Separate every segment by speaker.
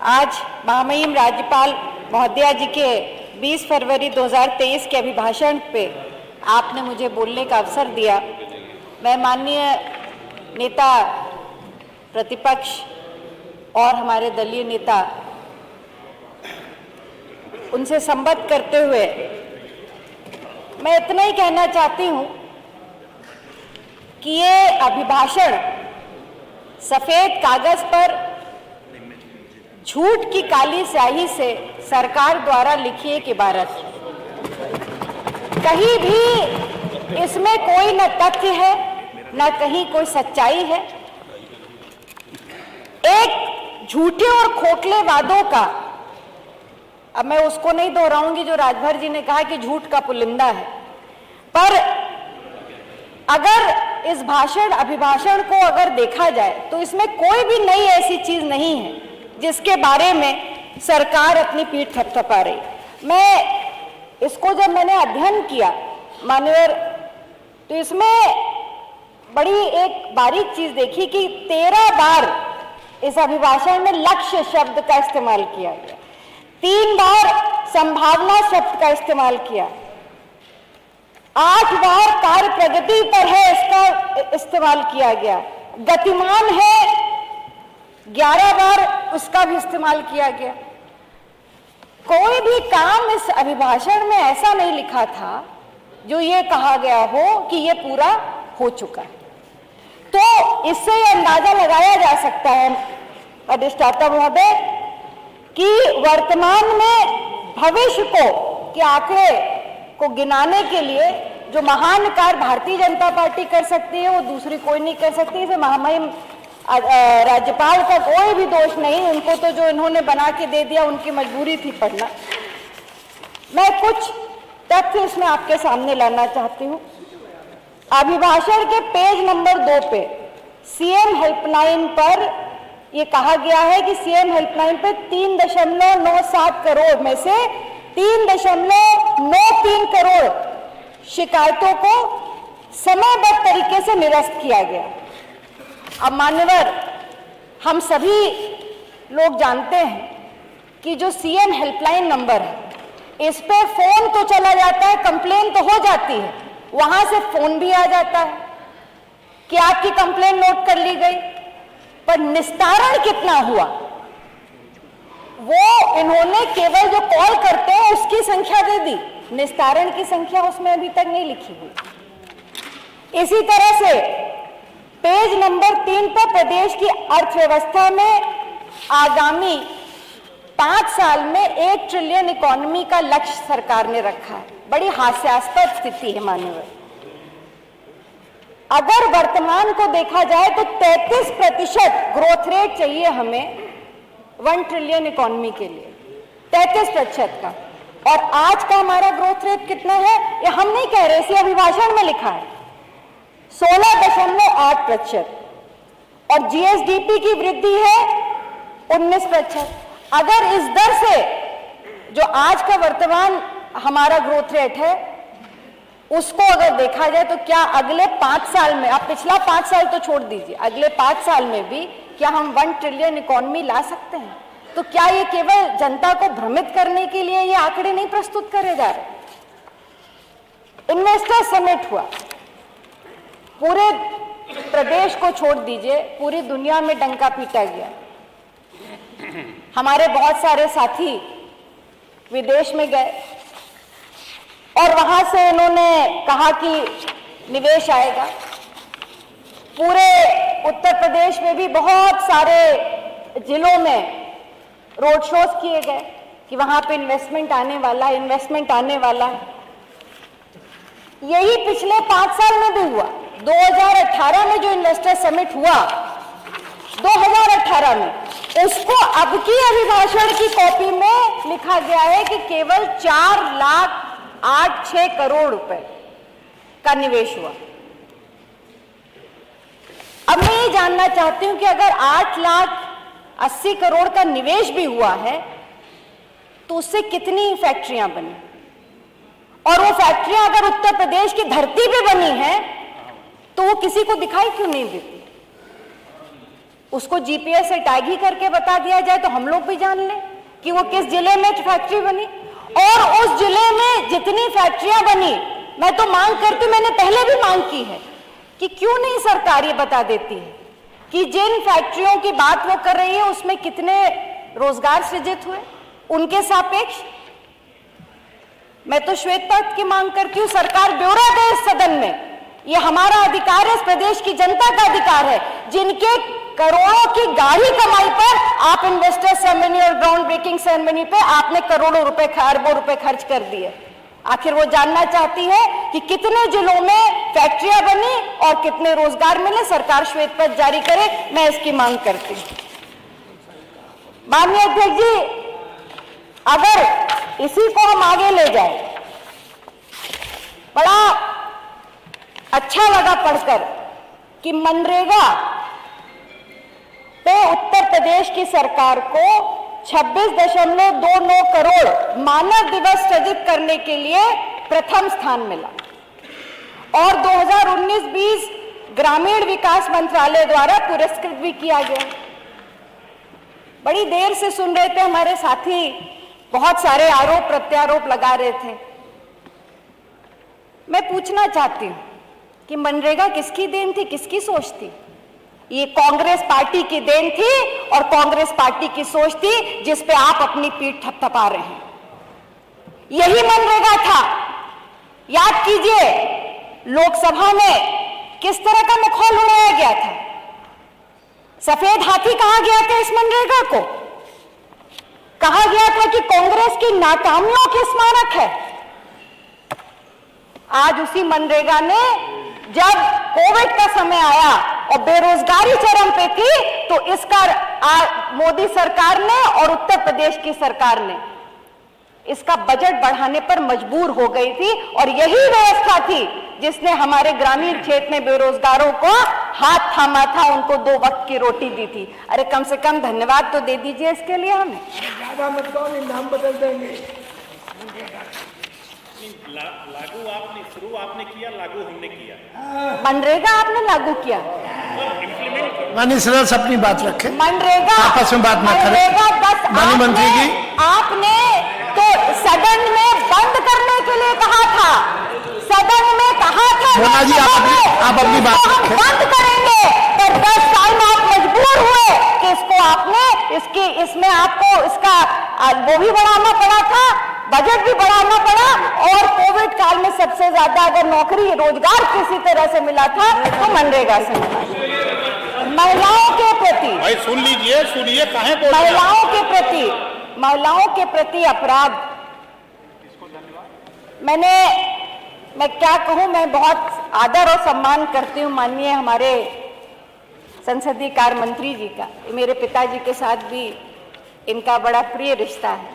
Speaker 1: आज महामहिम राज्यपाल महोदया जी के 20 फरवरी 2023 के अभिभाषण पे आपने मुझे बोलने का अवसर दिया। मैं माननीय नेता प्रतिपक्ष और हमारे दलीय नेता उनसे संबद्ध करते हुए मैं इतना ही कहना चाहती हूँ कि ये अभिभाषण सफेद कागज पर झूठ की काली स्याही से सरकार द्वारा लिखी एक इबारत है। कहीं भी इसमें कोई न तथ्य है न कहीं कोई सच्चाई है। एक झूठे और खोखले वादों का, अब मैं उसको नहीं दोहराऊंगी जो राजभर जी ने कहा कि झूठ का पुलिंदा है, पर अगर इस अभिभाषण को अगर देखा जाए तो इसमें कोई भी नई ऐसी चीज नहीं है जिसके बारे में सरकार अपनी पीठ थपथपा रही। मैं इसको जब मैंने अध्ययन किया मान्यवर, तो इसमें बड़ी एक बारीक चीज देखी कि 13 बार इस अभिभाषण में लक्ष्य शब्द का इस्तेमाल किया गया, 3 बार संभावना शब्द का इस्तेमाल किया, 8 बार कार्य प्रगति पर है इसका इस्तेमाल किया गया, गतिमान है 11 बार उसका भी इस्तेमाल किया गया। कोई भी काम इस अभिभाषण में ऐसा नहीं लिखा था जो ये कहा गया हो कि ये पूरा हो चुका है। तो इससे ये अंदाजा लगाया जा सकता है अधिष्ठाता महोदय कि वर्तमान में भविष्य के आंकड़े को गिनाने के लिए जो महान कार्य भारतीय जनता पार्टी कर सकती है वो दूसरी कोई नहीं कर सकती। इसे महामहिम राज्यपाल का कोई भी दोष नहीं, उनको तो जो इन्होंने बना के दे दिया उनकी मजबूरी थी पढ़ना। मैं कुछ तथ्य इसमें आपके सामने लाना चाहती हूँ। अभिभाषण के पेज नंबर 2 पे सीएम हेल्पलाइन पर ये कहा गया है कि सीएम हेल्पलाइन पे 3.97 करोड़ में से 3.93 करोड़ शिकायतों को समयबद्ध तरीके से निरस्त किया गया। अब मान्यवर, हम सभी लोग जानते हैं कि जो सीएम हेल्पलाइन नंबर है इस पे फोन तो चला जाता है, कंप्लेन तो हो जाती है, वहां से फोन भी आ जाता है कि आपकी कंप्लेन नोट कर ली गई, पर निस्तारण कितना हुआ वो इन्होंने केवल जो कॉल करते हैं उसकी संख्या दे दी, निस्तारण की संख्या उसमें अभी तक नहीं लिखी हुई। इसी तरह से पेज नंबर 3 पर प्रदेश की अर्थव्यवस्था में आगामी 5 साल में 1 ट्रिलियन इकोनॉमी का लक्ष्य सरकार ने रखा है। बड़ी हास्यास्पद स्थिति है मान्यवर। अगर वर्तमान को देखा जाए तो 33% ग्रोथ रेट चाहिए हमें 1 ट्रिलियन इकोनॉमी के लिए, 33% का। और आज का हमारा ग्रोथ रेट कितना है ये हम नहीं कह रहे, इसी अभिभाषण में लिखा है 16.8%। और जीएसडीपी की वृद्धि है 19%। अगर इस दर से जो आज का वर्तमान हमारा ग्रोथ रेट है उसको अगर देखा जाए तो क्या अगले 5 साल में, आप पिछला 5 साल तो छोड़ दीजिए, अगले 5 साल में भी क्या हम 1 ट्रिलियन इकोनॉमी ला सकते हैं? तो क्या ये केवल जनता को भ्रमित करने के लिए ये आंकड़े नहीं प्रस्तुत करे जा रहे? इन्वेस्टर समिट हुआ, पूरे प्रदेश को छोड़ दीजिए पूरी दुनिया में डंका पीटा गया। हमारे बहुत सारे साथी विदेश में गए और वहां से इन्होंने कहा कि निवेश आएगा। पूरे उत्तर प्रदेश में भी बहुत सारे जिलों में रोड शोज किए गए कि वहां पे इन्वेस्टमेंट आने वाला है, इन्वेस्टमेंट आने वाला है। यही पिछले 5 साल में भी हुआ। 2018 में जो इन्वेस्टर समिट हुआ 2018 में, उसको अब की अभिभाषण की कॉपी में लिखा गया है कि केवल 4,86,000 करोड़ रुपए का निवेश हुआ। अब मैं ये जानना चाहती हूं कि अगर 8,80,000 करोड़ का निवेश भी हुआ है तो उससे कितनी फैक्ट्रियां बनी, और वो फैक्ट्रियां अगर उत्तर प्रदेश की धरती पे बनी है तो वो किसी को दिखाई क्यों नहीं देती? उसको जीपीएस से टैग ही करके बता दिया जाए तो हम लोग भी जान लें कि वो किस जिले में फैक्ट्री बनी। और उस जिले में जितनी फैक्ट्रियां बनी, मैं तो मांग करती, मैंने पहले भी मांग की है कि क्यों नहीं सरकार ये बता देती है कि जिन फैक्ट्रियों की बात वो कर रही है उसमें कितने रोजगार सृजित हुए उनके सापेक्ष। मैं तो श्वेत पत्र की मांग करती हूं, सरकार ब्यौरा दे इस सदन में। ये हमारा अधिकार है, इस प्रदेश की जनता का अधिकार है, जिनके करोड़ों की गाढ़ी कमाई पर आप इन्वेस्टर सेरेमनी और ग्राउंड ब्रेकिंग सेरेमनी पे आपने करोड़ों रुपए, अरबों रुपए खर्च कर दिए। आखिर वो जानना चाहती है कि कितने जिलों में फैक्ट्रियां बनी और कितने रोजगार मिले। सरकार श्वेत पत्र जारी करे, मैं इसकी मांग करती हूं। माननीय अध्यक्ष जी, अगर इसी को हम आगे ले जाए, बड़ा अच्छा लगा पढ़कर कि मनरेगा पे उत्तर प्रदेश की सरकार को 26.29 करोड़ मानव दिवस सृजित करने के लिए प्रथम स्थान मिला और 2019-20 ग्रामीण विकास मंत्रालय द्वारा पुरस्कृत भी किया गया। बड़ी देर से सुन रहे थे, हमारे साथी बहुत सारे आरोप प्रत्यारोप लगा रहे थे। मैं पूछना चाहती हूं कि मनरेगा किसकी देन थी, किसकी सोच थी? ये कांग्रेस पार्टी की देन थी और कांग्रेस पार्टी की सोच थी, जिस पे आप अपनी पीठ थपथपा रहे हैं। यही मनरेगा था। याद कीजिए लोकसभा में किस तरह का मखौल उड़ाया गया था। सफेद हाथी कहा गया था इस मनरेगा को, कहा गया था कि कांग्रेस की नाकामियों के स्मारक है। आज उसी मनरेगा ने, जब कोविड का समय आया और बेरोजगारी चरम पे थी, तो इसका मोदी सरकार ने और उत्तर प्रदेश की सरकार ने इसका बजट बढ़ाने पर मजबूर हो गई थी। और यही व्यवस्था थी जिसने हमारे ग्रामीण क्षेत्र में बेरोजगारों को हाथ थामा था, उनको 2 वक्त की रोटी दी थी। अरे कम से कम धन्यवाद तो दे दीजिए इसके लिए हमें।
Speaker 2: ज्यादा मत कहो, नाम बदल देंगे।
Speaker 3: लागू आपने, शुरू आपने किया, लागू हमने किया।
Speaker 1: मनरेगा आपने लागू किया।
Speaker 2: माननीय सदस्य अपनी बात रखें,
Speaker 1: मनरेगा
Speaker 2: आपस में बात ना करें। माननीय मंत्री जी,
Speaker 1: आपने तो सदन में बंद करने के लिए कहा था, सदन में कहा था
Speaker 2: मोना जी आप अपनी बात
Speaker 1: हम
Speaker 2: रखें।
Speaker 1: बंद करेंगे, पर 10 साल में आप मजबूर हुए कि इसको आपने इसमें आपको इसका वो भी बढ़ाना पड़ा था, बजट भी बढ़ाना पड़ा। और कोविड काल में सबसे ज्यादा अगर नौकरी रोजगार किसी तरह से मिला था तो मनरेगा से मिला। महिलाओं के प्रति,
Speaker 3: भाई सुन लीजिए, सुनिए, काहे बोल रहे हैं?
Speaker 1: महिलाओं के प्रति अपराध, मैं क्या कहूं, मैं बहुत आदर और सम्मान करती हूं माननीय हमारे संसदीय कार्य मंत्री जी का। मेरे पिताजी के साथ भी इनका बड़ा प्रिय रिश्ता है।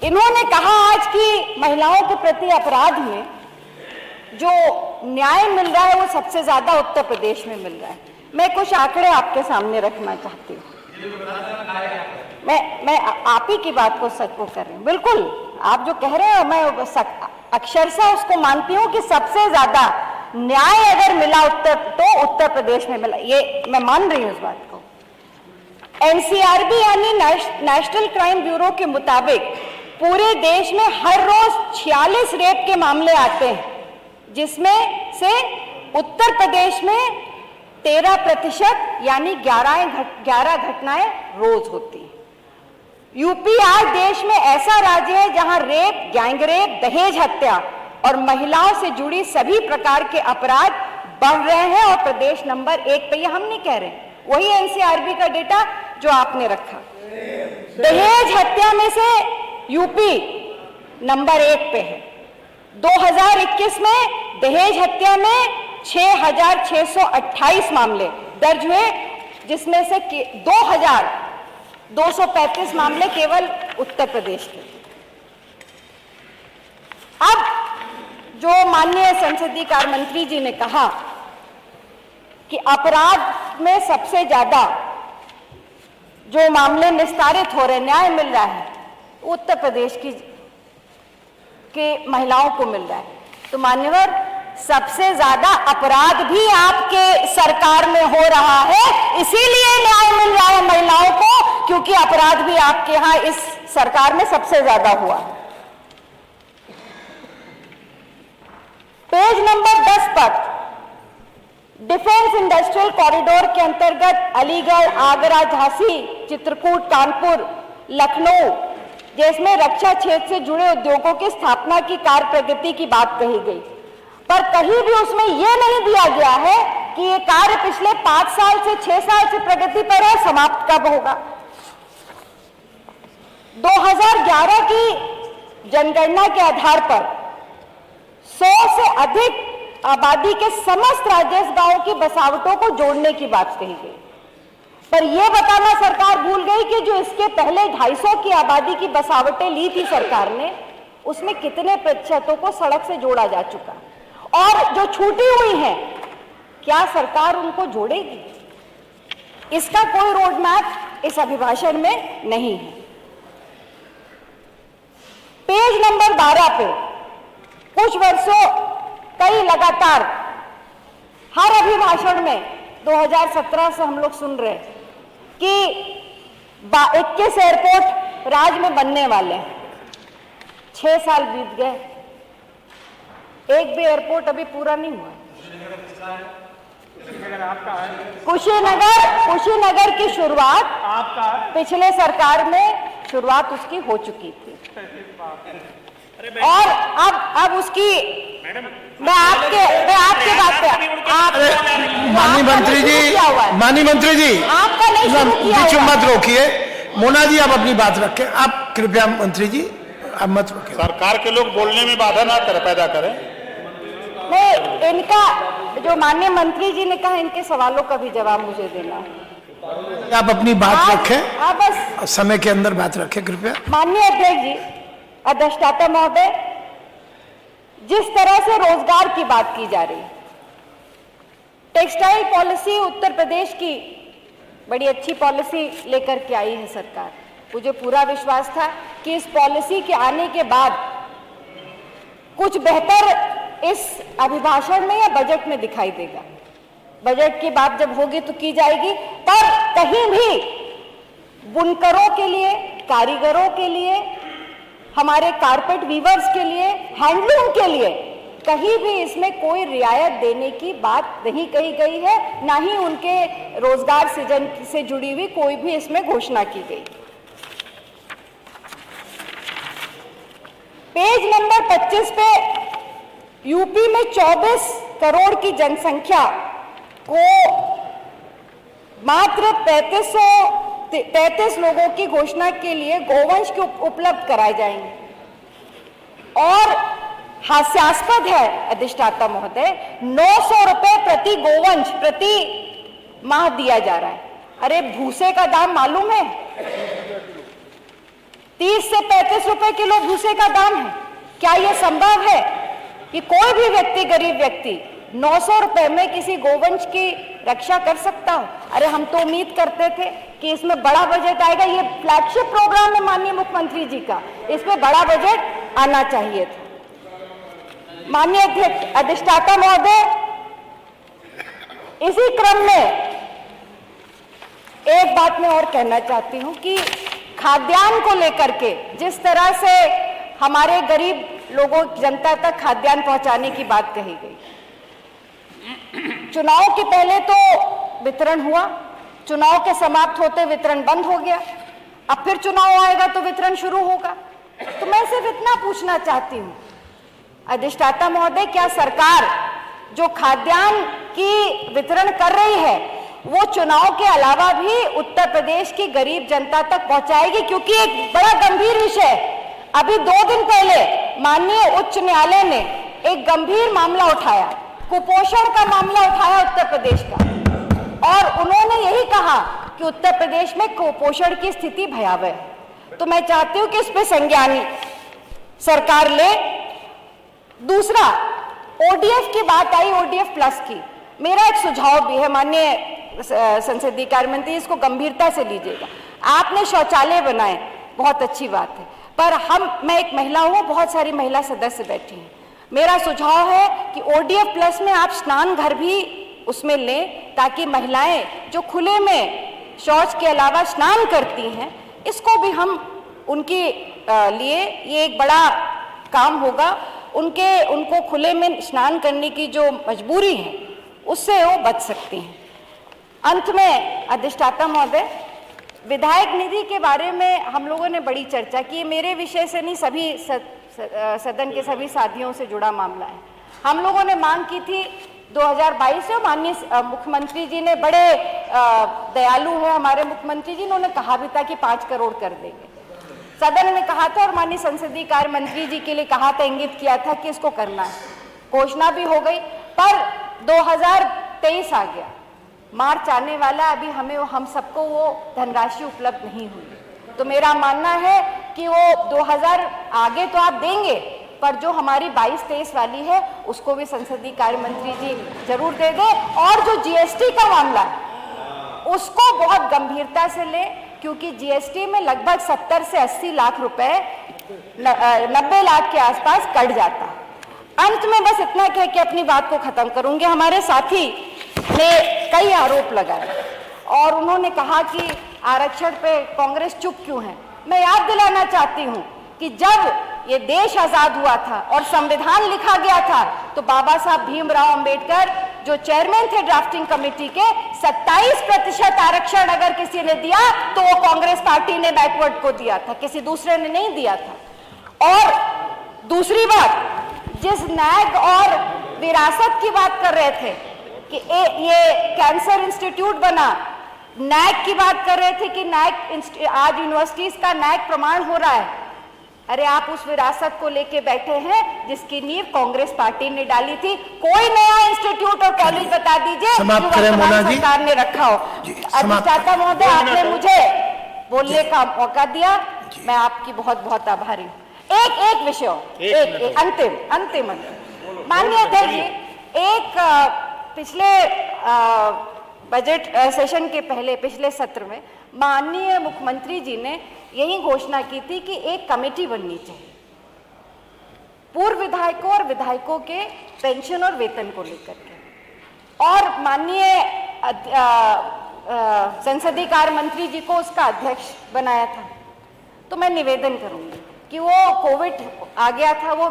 Speaker 1: इन्होंने कहा आज कि महिलाओं के प्रति अपराध में जो न्याय मिल रहा है वो सबसे ज्यादा उत्तर प्रदेश में मिल रहा है। मैं कुछ आंकड़े आपके सामने रखना चाहती हूँ। मैं आप ही की बात को सच को कर रही हूँ। बिल्कुल आप जो कह रहे हैं मैं अक्षरशः उसको मानती हूँ कि सबसे ज्यादा न्याय अगर मिला तो उत्तर प्रदेश में मिला, ये मैं मान रही हूँ इस बात को। एनसीआरबी यानी नेशनल क्राइम ब्यूरो के मुताबिक पूरे देश में हर रोज 46 रेप के मामले आते हैं, जिसमें से उत्तर प्रदेश में 13% यानी 11 घटनाएं रोज होती हैं। यूपी आज देश में ऐसा राज्य है जहां रेप, गैंगरेप, दहेज हत्या और महिलाओं से जुड़ी सभी प्रकार के अपराध बढ़ रहे हैं और प्रदेश नंबर 1 पे। ये हम नहीं कह रहे, वही एनसीआरबी का डेटा जो आपने रखा। दहेज हत्या में से यूपी नंबर 1 पे है। 2021 में दहेज हत्या में 6,628 मामले दर्ज हुए, जिसमें से 2,235 मामले केवल उत्तर प्रदेश के। अब जो माननीय संसदीय कार्य मंत्री जी ने कहा कि अपराध में सबसे ज्यादा जो मामले निस्तारित हो रहे, न्याय मिल रहा है, उत्तर प्रदेश की महिलाओं को मिल रहा है। तो मान्यवर सबसे ज्यादा अपराध भी आपके सरकार में हो रहा है, इसीलिए न्याय मिल रहा है महिलाओं को, क्योंकि अपराध भी आपके यहाँ इस सरकार में सबसे ज्यादा हुआ। पेज नंबर 10 पर डिफेंस इंडस्ट्रियल कॉरिडोर के अंतर्गत अलीगढ़, आगरा, झांसी, चित्रकूट, कानपुर, लखनऊ जिसमें रक्षा क्षेत्र से जुड़े उद्योगों की स्थापना की कार्य प्रगति की बात कही गई, पर कहीं भी उसमें यह नहीं दिया गया है कि ये कार्य पिछले 5 साल से 6 साल से प्रगति पर है, समाप्त कब होगा। 2011 की जनगणना के आधार पर 100 से अधिक आबादी के समस्त राजस्व गांवों की बसावटों को जोड़ने की बात कही गई, पर यह बताना सरकार भूल गई कि जो इसके पहले 250 की आबादी की बसावटें ली थी सरकार ने, उसमें कितने प्रतिशतों को सड़क से जोड़ा जा चुका, और जो छूटी हुई हैं क्या सरकार उनको जोड़ेगी? इसका कोई रोड मैप इस अभिभाषण में नहीं है। पेज नंबर 12 पे कुछ वर्षों कई लगातार हर अभिभाषण में 2017 से हम लोग सुन रहे हैं कि 21 एयरपोर्ट राज्य में बनने वाले हैं। 6 साल बीत गए, एक भी एयरपोर्ट अभी पूरा नहीं हुआ। कुशीनगर की शुरुआत पिछले सरकार में शुरुआत उसकी हो चुकी थी, और अब उसकी मैं आपके बात पे
Speaker 2: माननीय मंत्री जी
Speaker 1: आपका नहीं शुरू किया
Speaker 2: बीच में मत रोकिए। मोना जी आप अपनी बात रखें, आप कृपया मंत्री जी आप मत रोकिए।
Speaker 3: सरकार के लोग बोलने में बाधा ना पैदा करें।
Speaker 1: नहीं, इनका जो माननीय मंत्री जी ने कहा, इनके सवालों का भी जवाब मुझे देना है।
Speaker 2: आप अपनी बात रखें,
Speaker 1: आप बस
Speaker 2: समय के अंदर बात रखें कृपया।
Speaker 1: माननीय अध्यक्ष जी, अधिष्ठाता महोदय, जिस तरह से रोजगार की बात की जा रही है, टेक्सटाइल पॉलिसी उत्तर प्रदेश की बड़ी अच्छी पॉलिसी लेकर के आई है सरकार। मुझे पूरा विश्वास था कि इस पॉलिसी के आने के बाद कुछ बेहतर इस अभिभाषण में या बजट में दिखाई देगा। बजट की बात जब होगी तो की जाएगी, पर कहीं भी बुनकरों के लिए, कारीगरों के लिए, हमारे कारपेट वीवर्स के लिए, हैंडलूम के लिए कहीं भी इसमें कोई रियायत देने की बात नहीं कही गई है, ना ही उनके रोजगार सृजन से जुड़ी हुई कोई भी इसमें घोषणा की गई। पेज नंबर 25 पे यूपी में 24 करोड़ की जनसंख्या को मात्र 33 लोगों की घोषणा के लिए गोवंश के उपलब्ध कराए जाएंगे, और हास्यास्पद है अधिष्ठाता महोदय, 900 रुपए प्रति गोवंश प्रति माह दिया जा रहा है। अरे भूसे का दाम मालूम है? 30 से 35 रुपए किलो भूसे का दाम है। क्या यह संभव है कि कोई भी व्यक्ति, गरीब व्यक्ति 900 रुपए में किसी गोवंश की रक्षा कर सकता हो? अरे हम तो उम्मीद करते थे कि इसमें बड़ा बजट आएगा। ये फ्लैगशिप प्रोग्राम है माननीय मुख्यमंत्री जी का, इसमें बड़ा बजट आना चाहिए था। माननीय अध्यक्ष, अधिष्ठाता महोदय, इसी क्रम में एक बात मैं और कहना चाहती हूं कि खाद्यान्न को लेकर के जिस तरह से हमारे गरीब लोगों, जनता तक खाद्यान्न पहुंचाने की बात कही गई, चुनाव के पहले तो वितरण हुआ, चुनाव के समाप्त होते वितरण बंद हो गया, अब फिर चुनाव आएगा तो वितरण शुरू होगा। तो मैं सिर्फ इतना पूछना चाहती हूँ अधिष्ठाता महोदय, क्या सरकार जो खाद्यान्न की वितरण कर रही है वो चुनाव के अलावा भी उत्तर प्रदेश की गरीब जनता तक पहुंचाएगी? क्योंकि एक बड़ा गंभीर विषय, अभी 2 दिन पहले माननीय उच्च न्यायालय ने एक गंभीर मामला उठाया, कुपोषण का मामला उठाया उत्तर प्रदेश का, और उन्होंने यही कहा कि उत्तर प्रदेश में कुपोषण की स्थिति भयावह है। तो मैं चाहती हूं कि इस पे संज्ञान सरकार ले। दूसरा, ओडीएफ की बात आई, ओडीएफ प्लस की, मेरा एक सुझाव भी है माननीय संसदीय कार्य मंत्री, इसको गंभीरता से लीजिएगा। आपने शौचालय बनाए, बहुत अच्छी बात है, पर मैं एक महिला हूं, बहुत सारी महिला सदस्य बैठी हैं, मेरा सुझाव है कि ODF प्लस में आप स्नान घर भी उसमें लें, ताकि महिलाएं जो खुले में शौच के अलावा स्नान करती हैं, इसको भी हम उनके लिए ये एक बड़ा काम होगा। उनको खुले में स्नान करने की जो मजबूरी है उससे वो बच सकती हैं। अंत में अधिष्ठाता महोदय, विधायक निधि के बारे में हम लोगों ने बड़ी चर्चा की। मेरे विषय से नहीं, सभी सदन के सभी साथियों से जुड़ा मामला है। हम लोगों ने मांग की थी 2022 से, माननीय मुख्यमंत्री जी ने, बड़े दयालु हैं हमारे मुख्यमंत्री जी, उन्होंने कहा भी था कि 5 करोड़ कर देंगे। सदन में कहा था और माननीय संसदीय कार्य मंत्री जी के लिए कहा था, इंगित किया था कि इसको करना है। घोषणा भी हो गई, पर 2023 आ गया, मार्च आने वाला, अभी हम सबको वो धनराशि उपलब्ध नहीं हुई। तो मेरा मानना है कि वो 2000 आगे तो आप देंगे, पर जो हमारी 22-23 वाली है उसको भी संसदीय कार्य मंत्री जी जरूर दे दें। और जो GST का मामला है उसको बहुत गंभीरता से लें, क्योंकि GST में लगभग 70 से 80 लाख रुपए, 90 लाख के आसपास कट जाता। अंत में बस इतना कह के अपनी बात को खत्म करूंगी। हमारे साथी ने कई आरोप लगाए और उन्होंने कहा कि आरक्षण पे कांग्रेस चुप क्यों है। मैं याद दिलाना चाहती हूं कि जब ये देश आजाद हुआ था और संविधान लिखा गया था, तो बाबा साहब भीमराव अंबेडकर जो चेयरमैन थे ड्राफ्टिंग कमेटी के, 27% आरक्षण अगर किसी ने दिया तो वो कांग्रेस पार्टी ने बैकवर्ड को दिया था, किसी दूसरे ने नहीं दिया था। और दूसरी बात, जिस न्याय और विरासत की बात कर रहे थे कि ये कैंसर इंस्टीट्यूट बना, नैक की बात कर रहे थे कि नैक आज यूनिवर्सिटीज का नैक प्रमाण हो रहा है। अरे आप उस विरासत को लेके बैठे हैं जिसकी नींव कांग्रेस पार्टी ने डाली थी। कोई नया इंस्टीट्यूट और कॉलेज बता दीजिए जो वर्तमान सरकार ने रखा हो। अधिष्ठाता महोदय, आपने मुझे बोलने का मौका दिया, मैं आपकी बहुत बहुत आभारी हूँ। एक विषय, अंतिम माननीय अध्यक्ष जी, एक पिछले बजट सेशन के पहले पिछले सत्र में माननीय मुख्यमंत्री जी ने यही घोषणा की थी कि एक कमेटी बननी चाहिए पूर्व विधायकों और विधायकों के पेंशन और वेतन को लेकर के, और माननीय संसदीय कार्य मंत्री जी को उसका अध्यक्ष बनाया था। तो मैं निवेदन करूंगी कि वो कोविड आ गया था, वो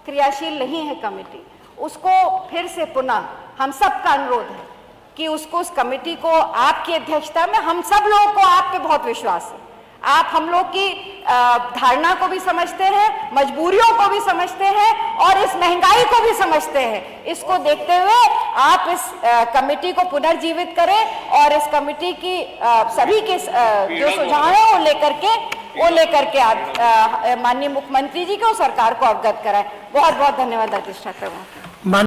Speaker 1: क्रियाशील नहीं है कमेटी, उसको फिर से पुनः, हम सबका अनुरोध है कि उसको, उस कमेटी को आपकी अध्यक्षता में, हम सब लोगों को आप पे बहुत विश्वास है, आप हम लोग की धारणा को भी समझते हैं, मजबूरियों को भी समझते हैं और इस महंगाई को भी समझते हैं। इसको देखते हुए आप इस कमेटी को पुनर्जीवित करें और इस कमेटी की सभी के जो सुझाव है वो लेकर के माननीय मुख्यमंत्री जी को, सरकार को अवगत कराएं। बहुत बहुत धन्यवाद अधिष्ठाता।